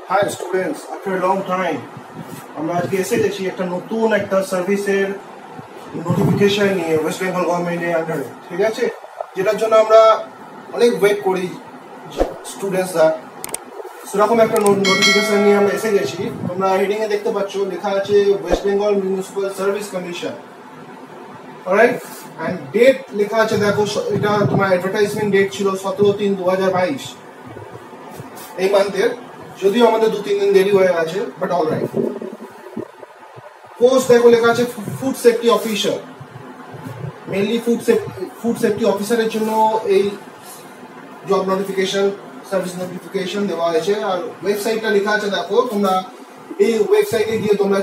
Hi students, after a long time আমরা আজকে এসে গেছি একটা নতুন একটা সার্ভিসের নোটিফিকেশন নিয়ে ওয়েস্ট বেঙ্গল গভর্নমেন্টের আন্ডারে, ঠিক আছে, যেটার জন্য আমরা অনেক ওয়েট করি স্টুডেন্টসরা। সেরকম একটা নোটিফিকেশন নিয়ে আমরা এসে গেছি। তোমরা হেডিং এ দেখতে পাচ্ছ লেখা আছে West Bengal municipal service commission, alright, end date লেখা আছে, দেখো এটা তোমার অ্যাডভার্টাইজমেন্ট ডেট ছিল 17/3/2022 এই মান্থের, যদিও আমাদের 2-3 দিন দেরি হয়ে গেছে, বাট অলরাইট। পোস্ট দেখো লেখা আছে food safety officer, mainly food safety অফিসারের জন্য এই জব নোটিফিকেশন, সার্ভিস নোটিফিকেশন দেওয়া হয়েছে। আর ওয়েবসাইটটা লেখা আছে, দেখো তোমরা এই ওয়েবসাইটে গিয়ে তোমরা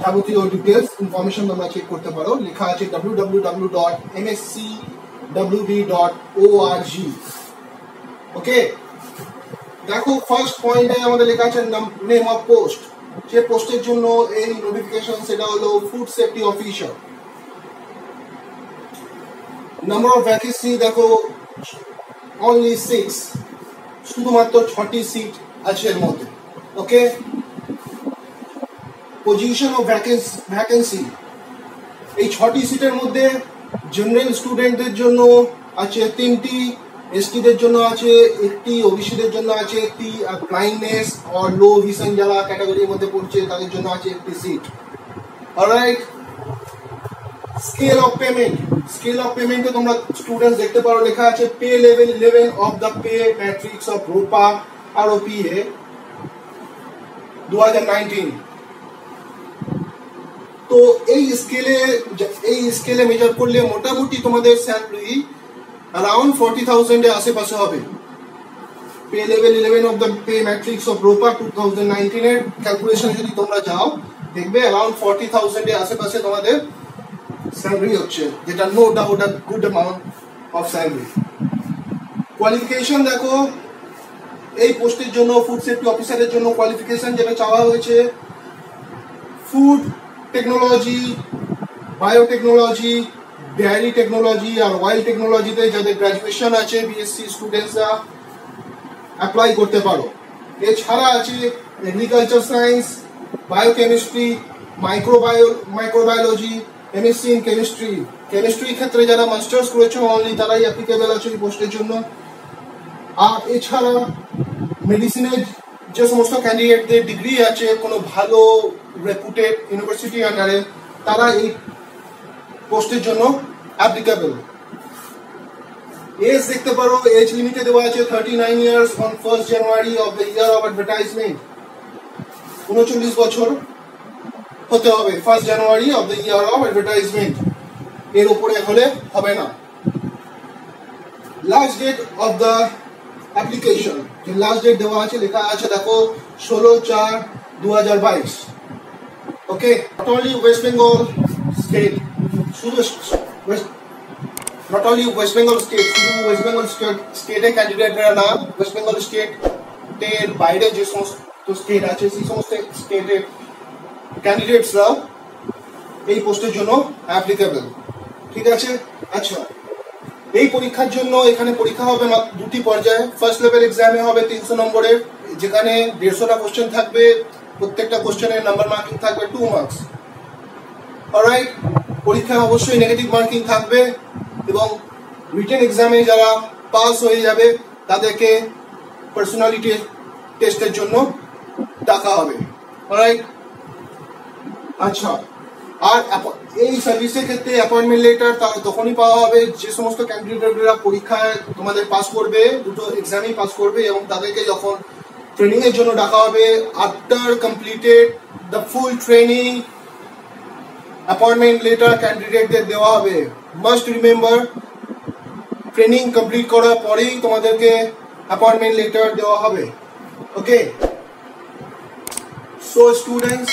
যাবতীয় ডিটেলস ইনফরমেশন তোমরা চেক করতে পারো। লেখা আছে www.mscwb.org। ওকে, দেখো ফার্স্ট পয়েন্টে আমাদের লেখা আছে নেম অফ পোস্ট। যে পোস্টের জন্য এই নোটিফিকেশন সেটা হলো food safety officer. Number of vacancy দেখো অনলি 6, শুধুমাত্র 6টি সিট আছে এর মধ্যে। ওকে, পজিশন অফ ভ্যাকেন্সি, এই 6টি সিটের মধ্যে জেনারেল স্টুডেন্টদের জন্য আছে 3টি, এসটিদের জন্য আছে 1টি, ওবিসিদের জন্য আছে 1টি, আর ব্লাইন্ডনেস আর লো ভিশন যারা ক্যাটাগরির মধ্যে পড়ছে তাদের জন্য আছে 1টি সিট। অলরাইট, স্কেল অফ পেমেন্টে তোমরা স্টুডেন্টস দেখতে পারো লেখা আছে pay level 11 of the pay matrix of ROPA ROPA 2019। তো এই স্কেলে মেজার করলে মোটামুটি তোমাদের স্যালারি अराउंड 40,000 এর আশেপাশে হবে। Pay level 11 of the pay matrix of রোপা 2019 এর ক্যালকুলেশন যদি তোমরা যাও দেখবে अराउंड 40,000 এর আশেপাশে তোমাদের স্যালারি হচ্ছে, যেটা no doubt a good amount of salary. Qualification দেখো এই পোস্টের জন্য ফুড সেফটি অফিসারের জন্য কোয়ালিফিকেশন যেটা চাওয়া হয়েছে food technology, biotechnology, dairy technology আর অয়েল টেকনোলজিতে যাদের গ্রাজুয়েশন আছে বিএসসি স্টুডেন্টসরা অ্যাপ্লাই করতে পারো। এছাড়া আছে agriculture science, biochemistry, microbiology, MSc in chemistry ক্ষেত্রে যারা মাস্টার্স করেছে অনলি তারাই অ্যাপ্লিকেবল আছে এই পোস্টের জন্য। আর এছাড়া মেডিসিনের যে সমস্ত ক্যান্ডিডেটদের ডিগ্রি আছে কোনো ভালো রেপুটেড ইউনিভার্সিটি আন্ডারে, তারা এই পোস্টের জন্য অ্যাপ্লিকেবল। এজ দেখতে পারো, এজ লিমিটে দেওয়া আছে 39 years on 1st January of the year of advertisement. 39 বছর হতে হবে 1st January of the year of advertisement, এর উপরে হলে হবে না। Last date of the application, যে লাস্ট ডেট দেওয়া আছে লেখা আছে দেখো 16/4/2022। Okay, not only West Bengal state, শুধু not only West Bengal state, শুধু ওয়েস্ট বেঙ্গল স্টেটের ক্যান্ডিডেটরা না, ওয়েস্ট বেঙ্গল স্টেটের বাইরে যে সমস্ত স্টেট আছে সেই সমস্ত স্টেটের ক্যান্ডিডেটসরাও এই পোস্টের জন্য অ্যাপ্লিকেবল, ঠিক আছে। আচ্ছা, এই পরীক্ষার জন্য এখানে পরীক্ষা হবে 2টি পর্যায়ে। ফার্স্ট লেভেল এক্সামে হবে 300 নম্বরের, যেখানে 150টা কোশ্চেন থাকবে, প্রত্যেকটা কোশ্চেনের নাম্বার মার্কিং থাকবে 2 মার্কস। অলরাইট, পরীক্ষায় অবশ্যই নেগেটিভ মার্কিং থাকবে এবং রিটেন এক্সামে যারা পাস হয়ে যাবে তাদেরকে পার্সোনালিটি টেস্টের জন্য ডাকা হবে। অলরাইট, আচ্ছা, আর এই সার্ভিসের ক্ষেত্রে অ্যাপয়েন্টমেন্ট লেটার তখনই পাওয়া হবে যে সমস্ত ক্যান্ডিডেটরা পরীক্ষায় তোমাদের পাস করবে, 2টো এক্সামই পাস করবে, এবং তাদেরকে যখন ট্রেনিং এর জন্য ডাকা হবে after completed the full training, appointment letter ক্যান্ডিডেটদের দেওয়া হবে। মাস্ট রিমেম্বার, ট্রেনিং কমপ্লিট করার পরেই তোমাদেরকে অ্যাপয়েন্টমেন্ট লেটার দেওয়া হবে। Okay, so students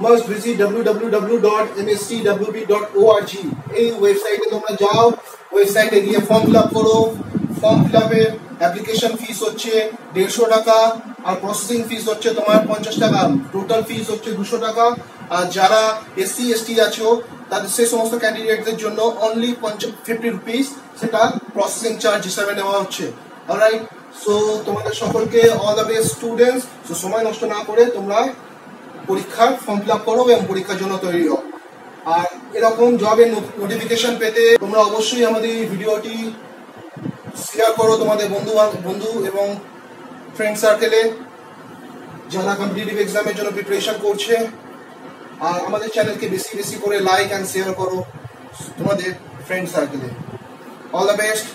must visit www.mscwb.org। এই ওয়েবসাইটে তোমরা যাও, ওয়েবসাইটে গিয়ে ফর্ম ফিল আপ করো। ফর্ম ফিল আপের অ্যাপ্লিকেশন ফিস হচ্ছে 150 টাকা, আর প্রসেসিং ফিস হচ্ছে তোমার 50 টাকা, টোটাল ফিস হচ্ছে 200 টাকা। আর যারা এসসি এসটি আছো তাদের সেই সমস্ত ক্যান্ডিডেটদের জন্য অনলি 50 রুপিস সেটা প্রসেসিং চার্জ হিসাবে নেওয়া হচ্ছে। অলরাইট, সো তোমাদের সকলকে all the best students. So সময় নষ্ট না করে তোমরা পরীক্ষার ফর্ম ফিল আপ করো এবং পরীক্ষার জন্য তৈরি হও। আর এরকম জবের নোটিফিকেশন পেতে তোমরা অবশ্যই আমাদের এই ভিডিওটি শেয়ার করো তোমাদের বন্ধু এবং ফ্রেন্ড সার্কেলে যারা কম্পিটিটিভ এক্সামের জন্য প্রিপারেশন করছে। আর আমাদের চ্যানেলকে বেশি বেশি করে লাইক অ্যান্ড শেয়ার করো তোমাদের ফ্রেন্ড সার্কেলে। All the best.